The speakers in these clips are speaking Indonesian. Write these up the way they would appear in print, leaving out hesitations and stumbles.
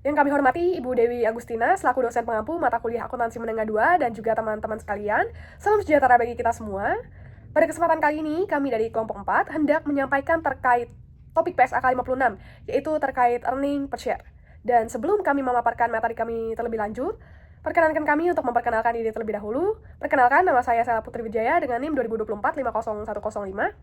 Yang kami hormati Ibu Dewi Agustina selaku dosen pengampu mata kuliah akuntansi menengah 2 dan juga teman-teman sekalian. Salam sejahtera bagi kita semua. Pada kesempatan kali ini, kami dari kelompok 4 hendak menyampaikan terkait topik PSAK 56, yaitu terkait earning per share. Dan sebelum kami memaparkan materi kami terlebih lanjut, perkenankan kami untuk memperkenalkan diri terlebih dahulu. Perkenalkan, nama saya Sela Putri Wijaya dengan NIM 2024 50105.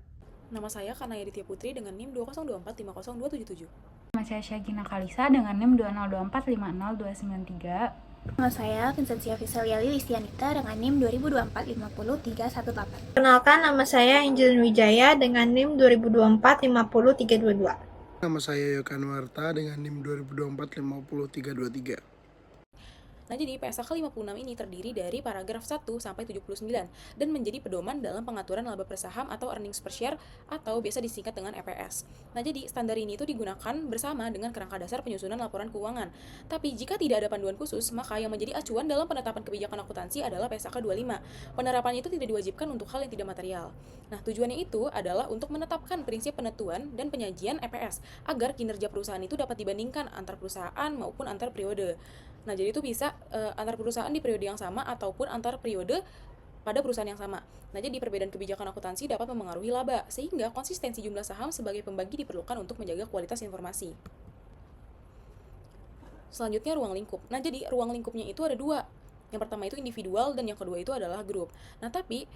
Nama saya Kanaya Ditya Putri dengan NIM 2024 50277. Nama saya Syagina Kalisa dengan NIM 2024 50293. Nama saya Vincentia Viseliali Listianita dengan NIM 2024 50318. Perkenalkan, nama saya Angelin Wijaya dengan NIM 2024 50322. Nama saya Yokan Warta dengan NIM 2024 50323. Nah, jadi PSAK 56 ini terdiri dari paragraf 1 sampai 79 dan menjadi pedoman dalam pengaturan laba per saham atau earnings per share atau biasa disingkat dengan EPS. Nah, jadi standar ini itu digunakan bersama dengan kerangka dasar penyusunan laporan keuangan. Tapi jika tidak ada panduan khusus, maka yang menjadi acuan dalam penetapan kebijakan akuntansi adalah PSAK 25. Penerapannya itu tidak diwajibkan untuk hal yang tidak material. Nah, tujuannya itu adalah untuk menetapkan prinsip penentuan dan penyajian EPS agar kinerja perusahaan itu dapat dibandingkan antar perusahaan maupun antar periode. Nah, jadi itu bisa antar perusahaan di periode yang sama ataupun antar periode pada perusahaan yang sama. Nah, jadi perbedaan kebijakan akuntansi dapat memengaruhi laba, sehingga konsistensi jumlah saham sebagai pembagi diperlukan untuk menjaga kualitas informasi. Selanjutnya, ruang lingkup. Nah, jadi ruang lingkupnya itu ada dua. Yang pertama itu individual dan yang kedua itu adalah grup. Nah, tapi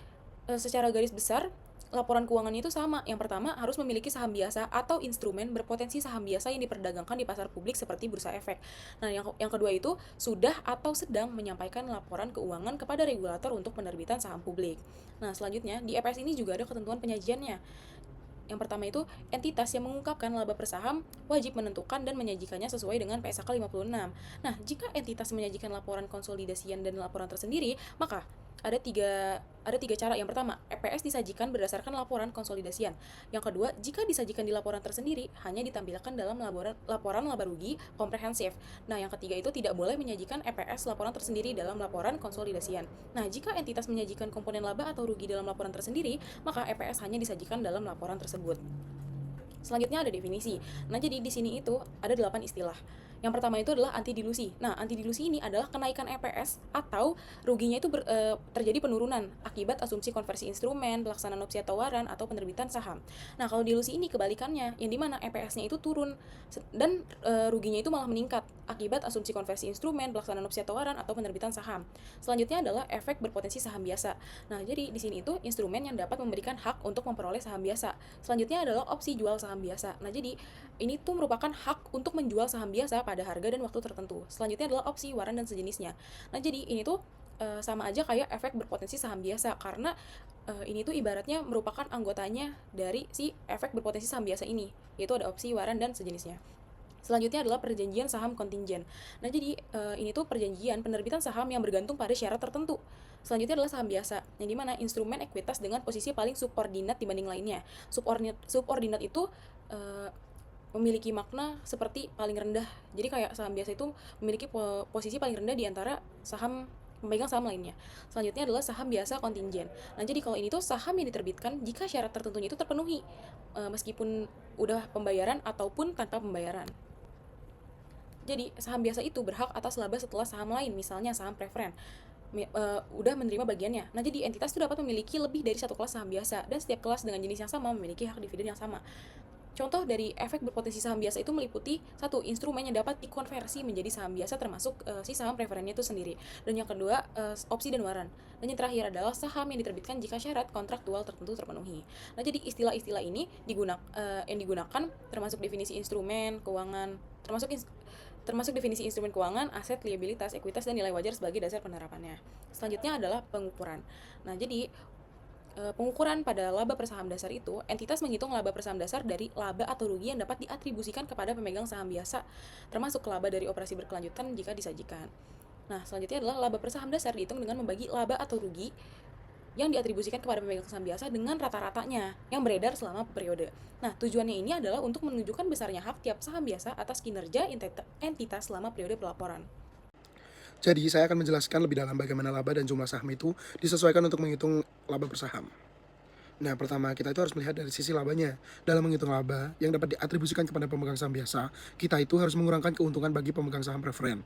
secara garis besar, laporan keuangannya itu sama. Yang pertama harus memiliki saham biasa atau instrumen berpotensi saham biasa yang diperdagangkan di pasar publik seperti bursa efek. Nah, yang kedua itu sudah atau sedang menyampaikan laporan keuangan kepada regulator untuk penerbitan saham publik. Nah, selanjutnya di EPS ini juga ada ketentuan penyajiannya. Yang pertama itu, entitas yang mengungkapkan laba per saham wajib menentukan dan menyajikannya sesuai dengan PSAK 56. Nah, jika entitas menyajikan laporan konsolidasian dan laporan tersendiri, maka ada tiga cara. Yang pertama, EPS disajikan berdasarkan laporan konsolidasian. Yang kedua, jika disajikan di laporan tersendiri, hanya ditampilkan dalam laporan laba rugi komprehensif. Nah, yang ketiga itu tidak boleh menyajikan EPS laporan tersendiri dalam laporan konsolidasian. Nah, jika entitas menyajikan komponen laba atau rugi dalam laporan tersendiri, maka EPS hanya disajikan dalam laporan tersebut. Selanjutnya ada definisi. Nah, jadi di sini itu ada 8 istilah. Yang pertama itu adalah anti dilusi. Nah, anti dilusi ini adalah kenaikan EPS atau ruginya itu terjadi penurunan akibat asumsi konversi instrumen, pelaksanaan opsi atau waran, atau penerbitan saham. Nah, kalau dilusi ini kebalikannya, yang dimana EPS-nya itu turun dan ruginya itu malah meningkat akibat asumsi konversi instrumen, pelaksanaan opsi atau waran, atau penerbitan saham. Selanjutnya adalah efek berpotensi saham biasa. Nah, jadi di sini itu instrumen yang dapat memberikan hak untuk memperoleh saham biasa. Selanjutnya adalah opsi jual saham biasa. Nah, jadi ini tuh merupakan hak untuk menjual saham biasa pada harga dan waktu tertentu. Selanjutnya adalah opsi waran dan sejenisnya. Nah, jadi ini tuh sama aja kayak efek berpotensi saham biasa, karena ini tuh ibaratnya merupakan anggotanya dari si efek berpotensi saham biasa ini, yaitu ada opsi waran dan sejenisnya. Selanjutnya adalah perjanjian saham kontingen. Nah, jadi ini tuh perjanjian penerbitan saham yang bergantung pada syarat tertentu. Selanjutnya adalah saham biasa, yang dimana instrumen ekuitas dengan posisi paling subordinat dibanding lainnya. Subordinat itu memiliki makna seperti paling rendah. Jadi kayak saham biasa itu memiliki posisi paling rendah di antara pemegang saham lainnya. Selanjutnya adalah saham biasa kontingen. Nah, jadi kalau ini tuh saham yang diterbitkan jika syarat tertentunya itu terpenuhi, meskipun udah pembayaran ataupun tanpa pembayaran. Jadi saham biasa itu berhak atas laba setelah saham lain, misalnya saham preferen, udah menerima bagiannya. Nah, jadi entitas itu dapat memiliki lebih dari satu kelas saham biasa, dan setiap kelas dengan jenis yang sama memiliki hak dividen yang sama. Contoh dari efek berpotensi saham biasa itu meliputi satu, instrumen yang dapat dikonversi menjadi saham biasa termasuk si saham preferennya itu sendiri. Dan yang kedua, opsi dan waran. Dan yang terakhir adalah saham yang diterbitkan jika syarat kontraktual tertentu terpenuhi. Nah, jadi istilah-istilah ini yang digunakan termasuk definisi instrumen keuangan, termasuk definisi instrumen keuangan, aset, liabilitas, ekuitas, dan nilai wajar sebagai dasar penerapannya. Selanjutnya adalah pengukuran. Nah, jadi pengukuran pada laba per saham dasar itu, entitas menghitung laba per saham dasar dari laba atau rugi yang dapat diatribusikan kepada pemegang saham biasa, termasuk laba dari operasi berkelanjutan jika disajikan. Nah, selanjutnya adalah laba per saham dasar dihitung dengan membagi laba atau rugi yang diatribusikan kepada pemegang saham biasa dengan rata-ratanya yang beredar selama periode. Nah, tujuannya ini adalah untuk menunjukkan besarnya hak tiap saham biasa atas kinerja entitas selama periode pelaporan. Jadi, saya akan menjelaskan lebih dalam bagaimana laba dan jumlah saham itu disesuaikan untuk menghitung laba per saham. Nah, pertama kita itu harus melihat dari sisi labanya. Dalam menghitung laba yang dapat diatribusikan kepada pemegang saham biasa, kita itu harus mengurangkan keuntungan bagi pemegang saham preferen.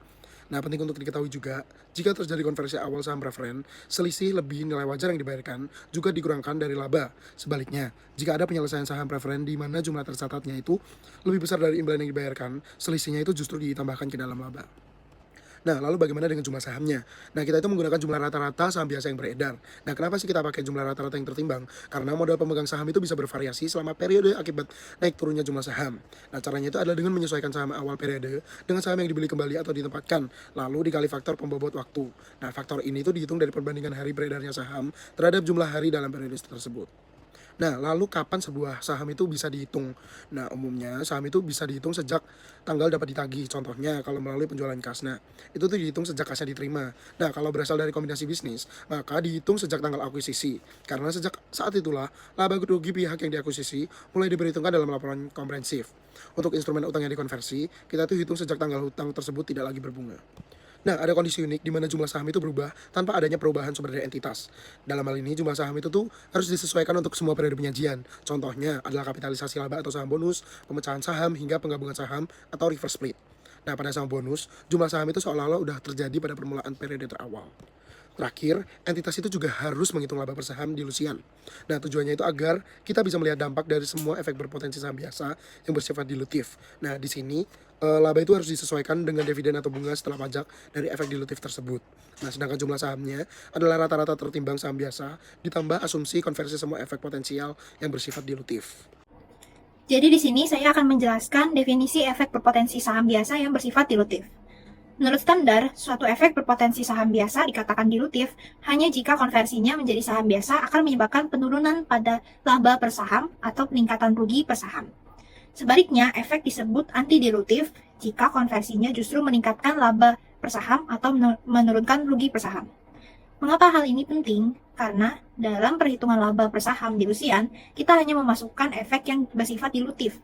Nah, penting untuk diketahui juga, jika terjadi konversi awal saham preferen, selisih lebih nilai wajar yang dibayarkan juga dikurangkan dari laba. Sebaliknya, jika ada penyelesaian saham preferen di mana jumlah tercatatnya itu lebih besar dari imbalan yang dibayarkan, selisihnya itu justru ditambahkan ke dalam laba. Nah, lalu bagaimana dengan jumlah sahamnya? Nah, kita itu menggunakan jumlah rata-rata saham biasa yang beredar. Nah, kenapa sih kita pakai jumlah rata-rata yang tertimbang? Karena modal pemegang saham itu bisa bervariasi selama periode akibat naik turunnya jumlah saham. Nah, caranya itu adalah dengan menyesuaikan saham awal periode dengan saham yang dibeli kembali atau ditempatkan, lalu dikali faktor pembobot waktu. Nah, faktor ini itu dihitung dari perbandingan hari beredarnya saham terhadap jumlah hari dalam periode tersebut. Nah, lalu kapan sebuah saham itu bisa dihitung? Nah, umumnya saham itu bisa dihitung sejak tanggal dapat ditagih. Contohnya, kalau melalui penjualan kas. Nah, itu tuh dihitung sejak kasnya diterima. Nah, kalau berasal dari kombinasi bisnis, maka dihitung sejak tanggal akuisisi. Karena sejak saat itulah, laba rugi pihak yang diakuisisi mulai diperhitungkan dalam laporan komprehensif. Untuk instrumen utang yang dikonversi, kita tuh hitung sejak tanggal hutang tersebut tidak lagi berbunga. Nah, ada kondisi unik di mana jumlah saham itu berubah tanpa adanya perubahan sumber daya entitas. Dalam hal ini, jumlah saham itu tuh harus disesuaikan untuk semua periode penyajian. Contohnya adalah kapitalisasi laba atau saham bonus, pemecahan saham, hingga penggabungan saham atau reverse split. Nah, pada saham bonus, jumlah saham itu seolah-olah udah terjadi pada permulaan periode terawal. Terakhir, entitas itu juga harus menghitung laba per saham dilusian. Nah, tujuannya itu agar kita bisa melihat dampak dari semua efek berpotensi saham biasa yang bersifat dilutif. Nah, di sini laba itu harus disesuaikan dengan dividen atau bunga setelah pajak dari efek dilutif tersebut. Nah, sedangkan jumlah sahamnya adalah rata-rata tertimbang saham biasa ditambah asumsi konversi semua efek potensial yang bersifat dilutif. Jadi di sini saya akan menjelaskan definisi efek berpotensi saham biasa yang bersifat dilutif. Menurut standar, suatu efek berpotensi saham biasa dikatakan dilutif hanya jika konversinya menjadi saham biasa akan menyebabkan penurunan pada laba per saham atau peningkatan rugi per saham. Sebaliknya, efek disebut anti-dilutif jika konversinya justru meningkatkan laba per saham atau menurunkan rugi per saham. Mengapa hal ini penting? Karena dalam perhitungan laba per saham dilusian, kita hanya memasukkan efek yang bersifat dilutif.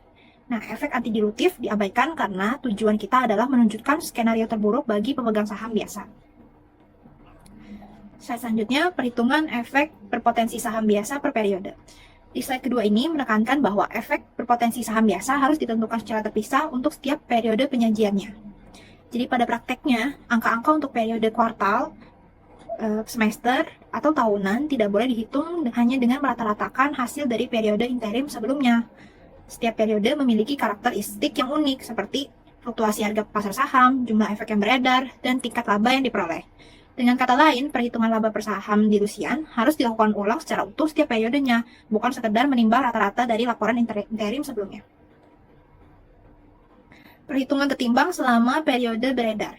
Nah, efek anti-dilutif diabaikan karena tujuan kita adalah menunjukkan skenario terburuk bagi pemegang saham biasa. Slide selanjutnya, perhitungan efek berpotensi saham biasa per periode. Di slide kedua ini menekankan bahwa efek berpotensi saham biasa harus ditentukan secara terpisah untuk setiap periode penyajiannya. Jadi pada prakteknya, angka-angka untuk periode kuartal, semester, atau tahunan tidak boleh dihitung hanya dengan merata-ratakan hasil dari periode interim sebelumnya. Setiap periode memiliki karakteristik yang unik seperti fluktuasi harga pasar saham, jumlah efek yang beredar, dan tingkat laba yang diperoleh. Dengan kata lain, perhitungan laba per saham dilusian harus dilakukan ulang secara utuh setiap periodenya, bukan sekedar menimbang rata-rata dari laporan interim sebelumnya. Perhitungan ketimbang selama periode beredar.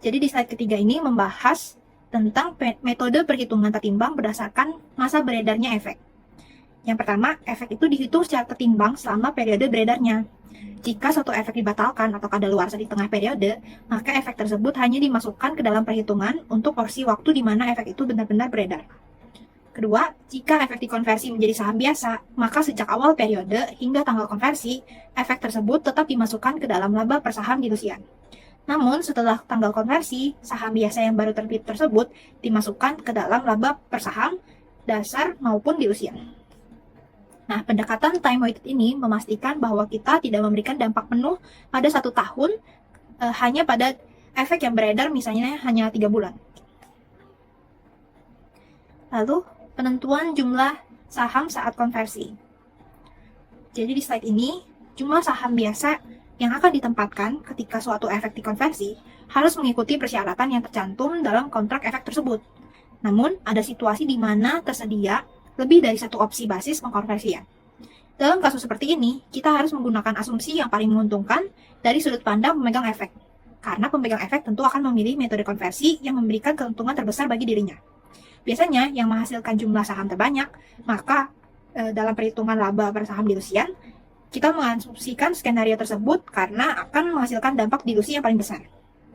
Jadi di slide ketiga ini membahas tentang metode perhitungan tertimbang berdasarkan masa beredarnya efek. Yang pertama, efek itu dihitung secara tertimbang selama periode beredarnya. Jika suatu efek dibatalkan atau kadaluarsa di tengah periode, maka efek tersebut hanya dimasukkan ke dalam perhitungan untuk porsi waktu di mana efek itu benar-benar beredar. Kedua, jika efek dikonversi menjadi saham biasa, maka sejak awal periode hingga tanggal konversi, efek tersebut tetap dimasukkan ke dalam laba per saham dilusian. Namun, setelah tanggal konversi, saham biasa yang baru terbit tersebut dimasukkan ke dalam laba per saham dasar maupun dilusian. Nah, pendekatan time-weighted ini memastikan bahwa kita tidak memberikan dampak penuh pada 1 tahun hanya pada efek yang beredar misalnya hanya 3 bulan. Lalu, penentuan jumlah saham saat konversi. Jadi di slide ini, jumlah saham biasa yang akan ditempatkan ketika suatu efek dikonversi harus mengikuti persyaratan yang tercantum dalam kontrak efek tersebut. Namun, ada situasi di mana tersedia lebih dari satu opsi basis pengkonversian. Dalam kasus seperti ini, kita harus menggunakan asumsi yang paling menguntungkan dari sudut pandang pemegang efek. Karena pemegang efek tentu akan memilih metode konversi yang memberikan keuntungan terbesar bagi dirinya. Biasanya, yang menghasilkan jumlah saham terbanyak, maka dalam perhitungan laba per saham dilusian, kita mengasumsikan skenario tersebut karena akan menghasilkan dampak dilusi yang paling besar.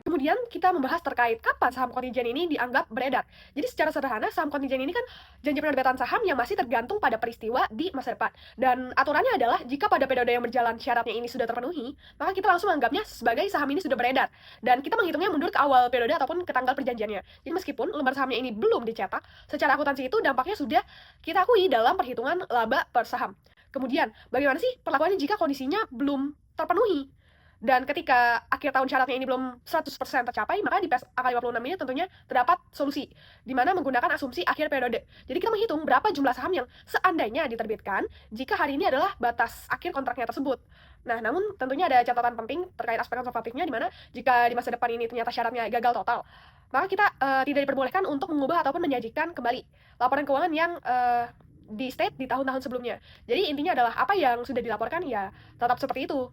Kemudian kita membahas terkait kapan saham kontijen ini dianggap beredar. Jadi secara sederhana saham kontijen ini kan janji penerbitan saham yang masih tergantung pada peristiwa di masa depan. Dan aturannya adalah jika pada periode yang berjalan syaratnya ini sudah terpenuhi, maka kita langsung menganggapnya sebagai saham ini sudah beredar. Dan kita menghitungnya mundur ke awal periode ataupun ke tanggal perjanjiannya. Jadi meskipun lembar sahamnya ini belum dicetak, secara akuntansi itu dampaknya sudah kita akui dalam perhitungan laba per saham. Kemudian, bagaimana sih perlakuannya jika kondisinya belum terpenuhi? Dan ketika akhir tahun syaratnya ini belum 100% tercapai, maka di PES AK 56 ini tentunya terdapat solusi, di mana menggunakan asumsi akhir periode. Jadi kita menghitung berapa jumlah saham yang seandainya diterbitkan jika hari ini adalah batas akhir kontraknya tersebut. Nah, namun tentunya ada catatan penting terkait aspek konservatifnya, di mana jika di masa depan ini ternyata syaratnya gagal total, maka kita tidak diperbolehkan untuk mengubah ataupun menyajikan kembali laporan keuangan yang di state di tahun-tahun sebelumnya. Jadi intinya adalah apa yang sudah dilaporkan ya tetap seperti itu.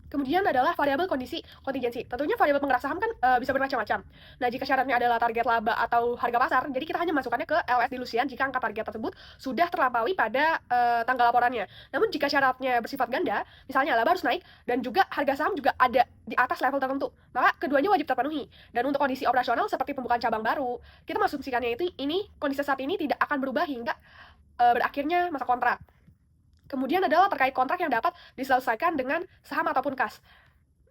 Kemudian adalah variabel kondisi kontingensi. Tentunya variabel penggerak saham kan bisa bermacam-macam. Nah, jika syaratnya adalah target laba atau harga pasar, jadi kita hanya masukkannya ke LS dilusian jika angka target tersebut sudah terlampaui pada tanggal laporannya. Namun jika syaratnya bersifat ganda, misalnya laba harus naik dan juga harga saham juga ada di atas level tertentu, maka keduanya wajib terpenuhi. Dan untuk kondisi operasional seperti pembukaan cabang baru, kita mengasumsikannya itu kondisi saat ini tidak akan berubah hingga berakhirnya masa kontrak. Kemudian adalah terkait kontrak yang dapat diselesaikan dengan saham ataupun kas.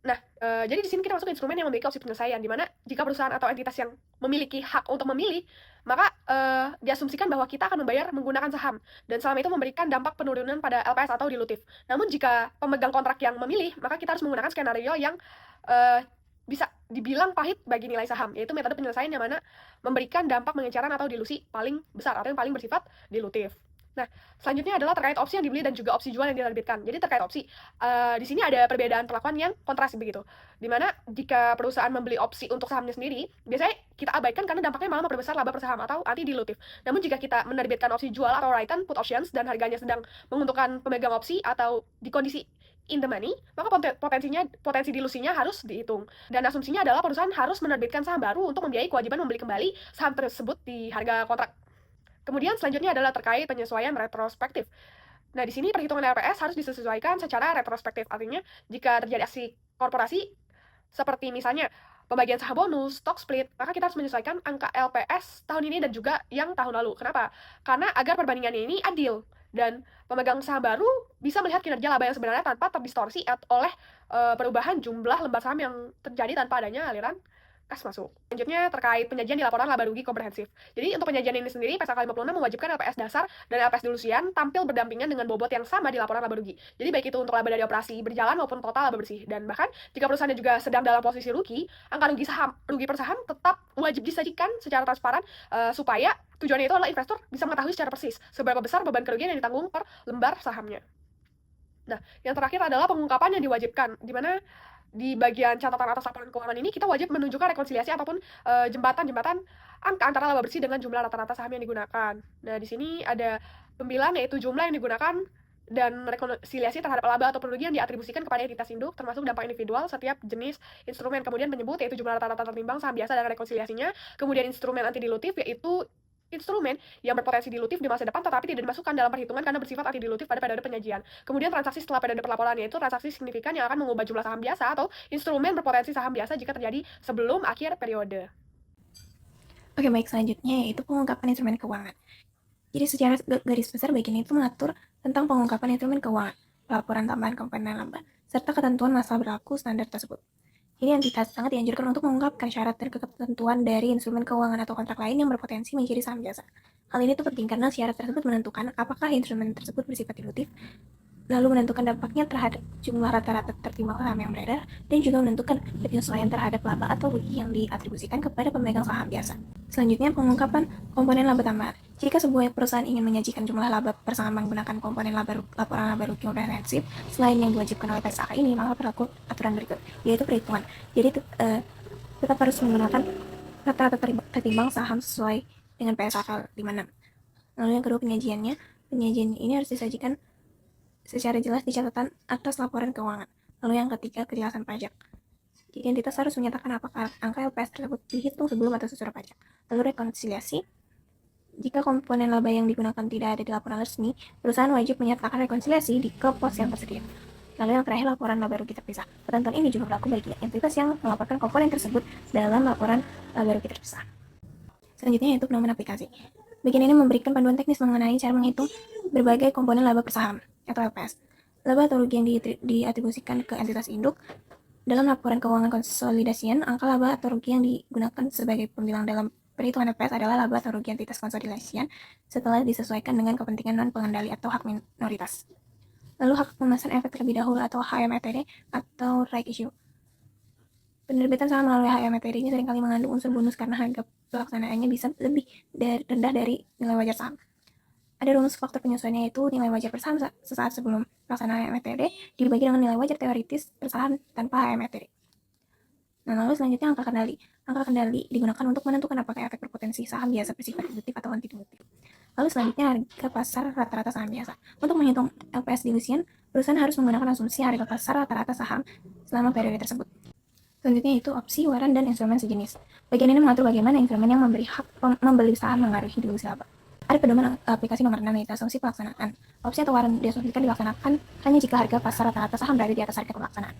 Nah, jadi di sini kita masuk instrumen yang memiliki opsi penyelesaian, di mana jika perusahaan atau entitas yang memiliki hak untuk memilih, maka diasumsikan bahwa kita akan membayar menggunakan saham, dan selama itu memberikan dampak penurunan pada LPS atau dilutif. Namun jika pemegang kontrak yang memilih, maka kita harus menggunakan skenario yang bisa dibilang pahit bagi nilai saham, yaitu metode penyelesaian yang mana memberikan dampak pengenceran atau dilusi paling besar atau yang paling bersifat dilutif. Nah, selanjutnya adalah terkait opsi yang dibeli dan juga opsi jual yang diterbitkan. Jadi terkait opsi, di sini ada perbedaan perlakuan yang kontras begitu. Dimana jika perusahaan membeli opsi untuk sahamnya sendiri, biasanya kita abaikan karena dampaknya malah memperbesar laba per saham atau anti dilutif. Namun jika kita menerbitkan opsi jual atau write-in put options dan harganya sedang menguntungkan pemegang opsi atau di kondisi in the money, maka potensi dilusinya harus dihitung. Dan asumsinya adalah perusahaan harus menerbitkan saham baru untuk membiayai kewajiban membeli kembali saham tersebut di harga kontrak. Kemudian selanjutnya adalah terkait penyesuaian retrospektif. Nah, di sini perhitungan LPS harus disesuaikan secara retrospektif. Artinya, jika terjadi aksi korporasi, seperti misalnya pembagian saham bonus, stock split, maka kita harus menyesuaikan angka LPS tahun ini dan juga yang tahun lalu. Kenapa? Karena agar perbandingannya ini adil, dan pemegang saham baru bisa melihat kinerja laba yang sebenarnya tanpa terdistorsi oleh perubahan jumlah lembar saham yang terjadi tanpa adanya aliran kas masuk. Selanjutnya terkait penyajian di laporan laba rugi komprehensif. Jadi untuk penyajian ini sendiri, PES AK 56 mewajibkan LPS dasar dan LPS dilusian tampil berdampingan dengan bobot yang sama di laporan laba rugi. Jadi baik itu untuk laba dari operasi berjalan maupun total laba bersih. Dan bahkan jika perusahaannya juga sedang dalam posisi rugi, angka rugi per saham tetap wajib disajikan secara transparan supaya tujuannya itu adalah investor bisa mengetahui secara persis seberapa besar beban kerugian yang ditanggung per lembar sahamnya. Nah, yang terakhir adalah pengungkapan yang diwajibkan, di mana di bagian catatan atas laporan keuangan ini kita wajib menunjukkan rekonsiliasi ataupun jembatan angka antara laba bersih dengan jumlah rata-rata saham yang digunakan. Nah, di sini ada pembilan yaitu jumlah yang digunakan dan rekonsiliasi terhadap laba atau kerugian yang diatribusikan kepada entitas induk termasuk dampak individual setiap jenis instrumen. Kemudian penyebut yaitu jumlah rata-rata tertimbang saham biasa dan rekonsiliasinya. Kemudian instrumen anti dilutif yaitu instrumen yang berpotensi dilutif di masa depan tetapi tidak dimasukkan dalam perhitungan karena bersifat anti dilutif pada periode penyajian. Kemudian transaksi setelah periode perlaporan, yaitu transaksi signifikan yang akan mengubah jumlah saham biasa atau instrumen berpotensi saham biasa jika terjadi sebelum akhir periode. Oke, baik, selanjutnya yaitu pengungkapan instrumen keuangan. Jadi secara garis besar bagian itu mengatur tentang pengungkapan instrumen keuangan, laporan tambahan komponen laba, serta ketentuan masa berlaku standar tersebut. Ini entitas sangat dianjurkan untuk mengungkapkan syarat dan ketentuan dari instrumen keuangan atau kontrak lain yang berpotensi menciri saham biasa. Hal ini itu penting karena syarat tersebut menentukan apakah instrumen tersebut bersifat dilutif, lalu menentukan dampaknya terhadap jumlah rata-rata tertimbang saham yang beredar, dan juga menentukan penyesuaian terhadap laba atau rugi yang diatribusikan kepada pemegang saham biasa. Selanjutnya, pengungkapan komponen laba tambahan. Jika sebuah perusahaan ingin menyajikan jumlah laba per saham menggunakan komponen laporan laba rugi komprehensif selain yang diwajibkan oleh PES AK ini, maka berlaku aturan berikut, yaitu perhitungan. Jadi tetap harus menggunakan rata-rata tertimbang saham sesuai dengan PES AK 56. Lalu yang kedua, penyajian ini harus disajikan secara jelas di catatan atas laporan keuangan. Lalu yang ketiga, kejelasan pajak. Jadi entitas harus menyatakan apakah angka LPS tersebut dihitung sebelum atau sesudah pajak. Lalu rekonsiliasi. Jika komponen laba yang digunakan tidak ada di laporan resmi, perusahaan wajib menyertakan rekonsiliasi ke pos yang tersedia. Lalu yang terakhir, laporan laba rugi terpisah. Ketentuan ini juga berlaku bagi entitas yang melaporkan komponen tersebut dalam laporan laba rugi terpisah. Selanjutnya yaitu pedoman aplikasi. Bagian ini memberikan panduan teknis mengenai cara menghitung berbagai komponen laba per saham atau LPS. Laba atau rugi yang diatribusikan ke entitas induk. Dalam laporan keuangan konsolidasian, angka laba atau rugi yang digunakan sebagai pembilang dalam perhitungan LPS adalah laba atau rugi entitas konsolidasian setelah disesuaikan dengan kepentingan non-pengendali atau hak minoritas. Lalu hak pemesan efek terlebih dahulu atau HMETD atau right issue. Penerbitan saham melalui HMETD ini seringkali mengandung unsur bonus karena harga pelaksanaannya bisa lebih rendah dari nilai wajar saham. Ada rumus faktor penyesuaiannya, yaitu nilai wajar per saham sesaat sebelum pelaksanaan HMETD dibagi dengan nilai wajar teoritis per saham tanpa HMETD. Nah, lalu selanjutnya angka kendali. Angka kendali digunakan untuk menentukan apakah efek berpotensi saham biasa bersifat deduktif atau antideduktif. Lalu selanjutnya harga pasar rata-rata saham biasa. Untuk menghitung LPS dilusian, perusahaan harus menggunakan asumsi harga pasar rata-rata saham selama periode tersebut. Selanjutnya itu opsi, waran, dan instrumen sejenis. Bagian ini mengatur bagaimana instrumen yang memberi hak membeli saham mengaruhi dilusi laba. Ada pedoman aplikasi nomor 6 yaitu asumsi pelaksanaan. Opsi atau waran diasumsikan dilaksanakan hanya jika harga pasar rata-rata saham berada di atas harga pelaksanaan.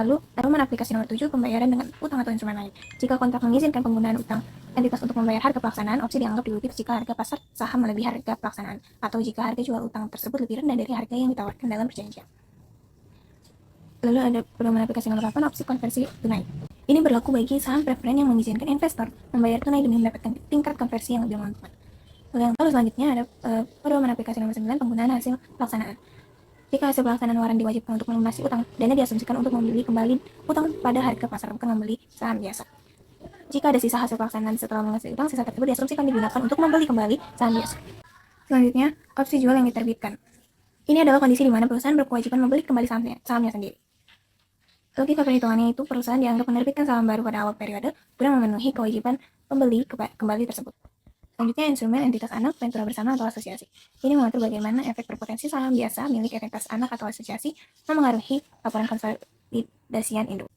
Lalu, pedoman aplikasi nomor 7, pembayaran dengan utang atau instrumen lain. Jika kontrak mengizinkan penggunaan utang entitas untuk membayar harga pelaksanaan, opsi dianggap dilutif jika harga pasar saham melebihi harga pelaksanaan, atau jika harga jual utang tersebut lebih rendah dari harga yang ditawarkan dalam perjanjian. Lalu ada pedoman aplikasi nomor 8, opsi konversi tunai. Ini berlaku bagi saham preferen yang mengizinkan investor membayar tunai demi mendapatkan tingkat konversi yang lebih menguntungkan. Lalu selanjutnya ada pedoman aplikasi nomor 9, penggunaan hasil pelaksanaan. Jika hasil pelaksanaan waran diwajibkan untuk melunasi utang, dana diasumsikan untuk membeli kembali utang pada harga pasar, bukan membeli saham biasa. Jika ada sisa hasil pelaksanaan setelah melunasi utang, sisa tersebut diasumsikan digunakan untuk membeli kembali saham biasa. Selanjutnya, opsi jual yang diterbitkan. Ini adalah kondisi di mana perusahaan berkewajiban membeli kembali sahamnya sendiri. Logika perhitungannya itu, perusahaan dianggap menerbitkan saham baru pada awal periode guna memenuhi kewajiban pembeli kembali tersebut. Selanjutnya, instrumen entitas anak, ventura bersama atau asosiasi. Ini mengatur bagaimana efek berpotensi saham biasa milik entitas anak atau asosiasi memengaruhi laporan konsolidasian induk.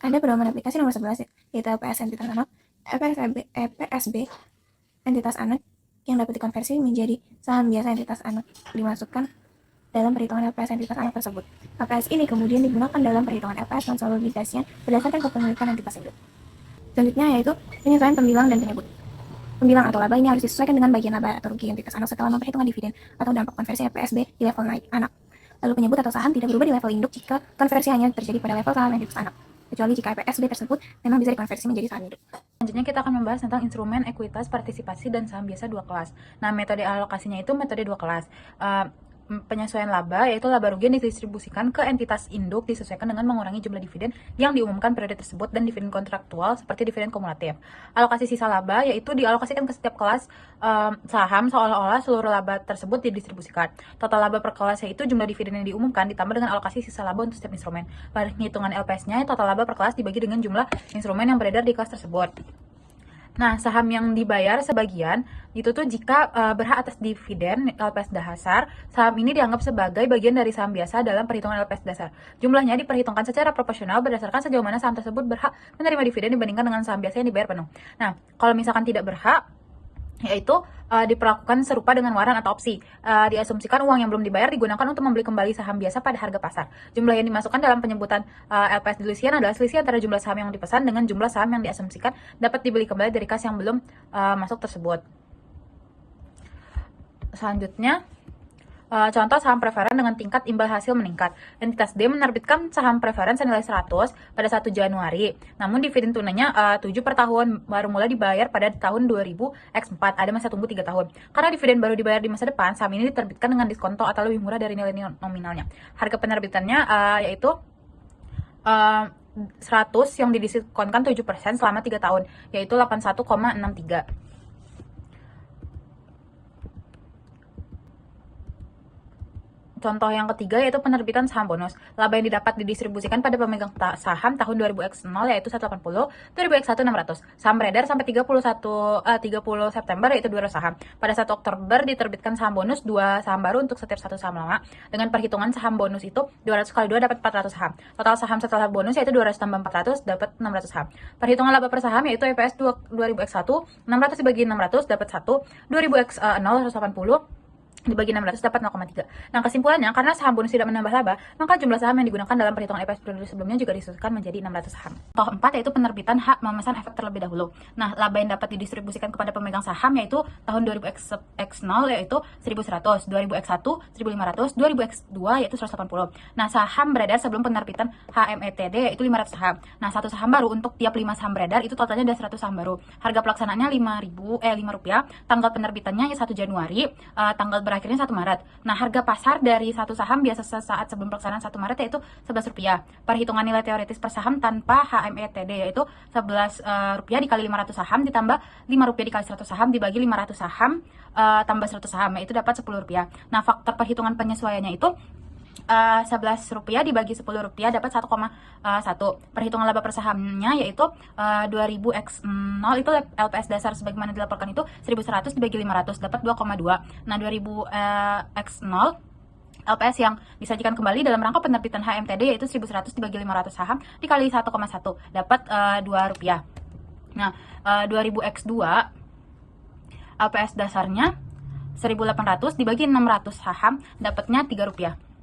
Ada pedoman aplikasi nomor 11, yaitu LPS entitas anak, EPSB entitas anak yang dapat dikonversi menjadi saham biasa entitas anak dimasukkan dalam perhitungan LPS entitas anak tersebut. LPS ini kemudian digunakan dalam perhitungan LPS konsolidasian berdasarkan kepemilikan entitas induk. Selanjutnya yaitu penyesuaian pembilang dan penyebut. Pembilang atau laba ini harus disesuaikan dengan bagian laba atau rugi entitas anak setelah memperhitungkan dividen atau dampak konversi EPSB di level naik anak. Lalu penyebut atau saham tidak berubah di level induk jika konversi hanya terjadi pada level saham entitas anak, kecuali jika EPSB tersebut memang bisa dikonversi menjadi saham induk. Selanjutnya kita akan membahas tentang instrumen ekuitas, partisipasi, dan saham biasa 2 kelas. Nah, metode alokasinya itu metode 2 kelas. Penyesuaian laba, yaitu laba rugi yang didistribusikan ke entitas induk disesuaikan dengan mengurangi jumlah dividen yang diumumkan periode tersebut dan dividen kontraktual seperti dividen kumulatif. Alokasi sisa laba, yaitu dialokasikan ke setiap kelas saham seolah-olah seluruh laba tersebut didistribusikan. Total laba per kelas yaitu jumlah dividen yang diumumkan ditambah dengan alokasi sisa laba untuk setiap instrumen. Pada penghitungan LPS-nya, total laba per kelas dibagi dengan jumlah instrumen yang beredar di kelas tersebut. Nah, saham yang dibayar sebagian itu tuh jika berhak atas dividen LPS dasar, saham ini dianggap sebagai bagian dari saham biasa dalam perhitungan LPS dasar. Jumlahnya diperhitungkan secara proporsional berdasarkan sejauh mana saham tersebut berhak menerima dividen dibandingkan dengan saham biasa yang dibayar penuh. Nah, kalau misalkan tidak berhak, yaitu diperlakukan serupa dengan waran atau opsi. Diasumsikan uang yang belum dibayar digunakan untuk membeli kembali saham biasa pada harga pasar. Jumlah yang dimasukkan dalam penyebutan LPS dilusian adalah selisih antara jumlah saham yang dipesan dengan jumlah saham yang diasumsikan dapat dibeli kembali dari kas yang belum masuk tersebut. Selanjutnya, contoh saham preferen dengan tingkat imbal hasil meningkat. Entitas D menerbitkan saham preferen senilai 100 pada 1 Januari. Namun dividen tunainya 7 per tahun baru mulai dibayar pada tahun 2000 X4. Ada masa tunggu 3 tahun. Karena dividen baru dibayar di masa depan, saham ini diterbitkan dengan diskonto atau lebih murah dari nilai nominalnya. Harga penerbitannya yaitu 100 yang didiskonkan 7% selama 3 tahun, yaitu 81,63. Contoh yang ketiga yaitu penerbitan saham bonus. Laba yang didapat didistribusikan pada pemegang saham tahun 2000X0 yaitu 180, 2000X1 600. Saham beredar sampai 30 September yaitu 200 saham. Pada 1 Oktober diterbitkan saham bonus 2 saham baru untuk setiap satu saham lama. Dengan perhitungan saham bonus itu 200 kali 2 dapat 400 saham. Total saham setelah bonus yaitu 200 tambah 400 dapat 600 saham. Perhitungan laba per saham yaitu EPS 2000X1, 600 dibagi 600 dapat 1, 2000X0 180, dibagi 600 dapat 0,3. Nah, kesimpulannya, karena saham bonus tidak menambah laba, maka jumlah saham yang digunakan dalam perhitungan EPS periode sebelumnya juga disesuaikan menjadi 600 saham. Contoh 4 yaitu penerbitan hak memesan efek terlebih dahulu. Nah, laba yang dapat didistribusikan kepada pemegang saham yaitu tahun 2000X0 yaitu 1100, 2000X1 1500, 2000X2 yaitu 180. Nah, saham beredar sebelum penerbitan HMETD yaitu 500 saham. Nah, satu saham baru untuk tiap 5 saham beredar itu totalnya ada 100 saham baru. Harga pelaksanaannya Rp5, tanggal penerbitannya 1 Januari, tanggal berakhirnya 1 Maret. Nah, harga pasar dari satu saham biasa sesaat sebelum pelaksanaan 1 Maret yaitu Rp11. Perhitungan nilai teoritis per saham tanpa HMETD yaitu Rp11 dikali 500 saham ditambah Rp5 dikali 100 saham dibagi 500 saham tambah 100 saham yaitu dapat Rp10. Nah, faktor perhitungan penyesuaiannya itu Rp11 dibagi Rp10 dapat 1,1. Perhitungan laba per sahamnya yaitu 2000X0 itu LPS dasar sebagaimana dilaporkan itu 1100 dibagi 500 dapat 2,2. Nah, 2000X0 LPS yang disajikan kembali dalam rangka penerbitan HMTD yaitu 1100 dibagi 500 saham dikali 1,1 dapat Rp2. Nah, 2000X2 LPS dasarnya 1800 dibagi 600 saham dapatnya Rp3.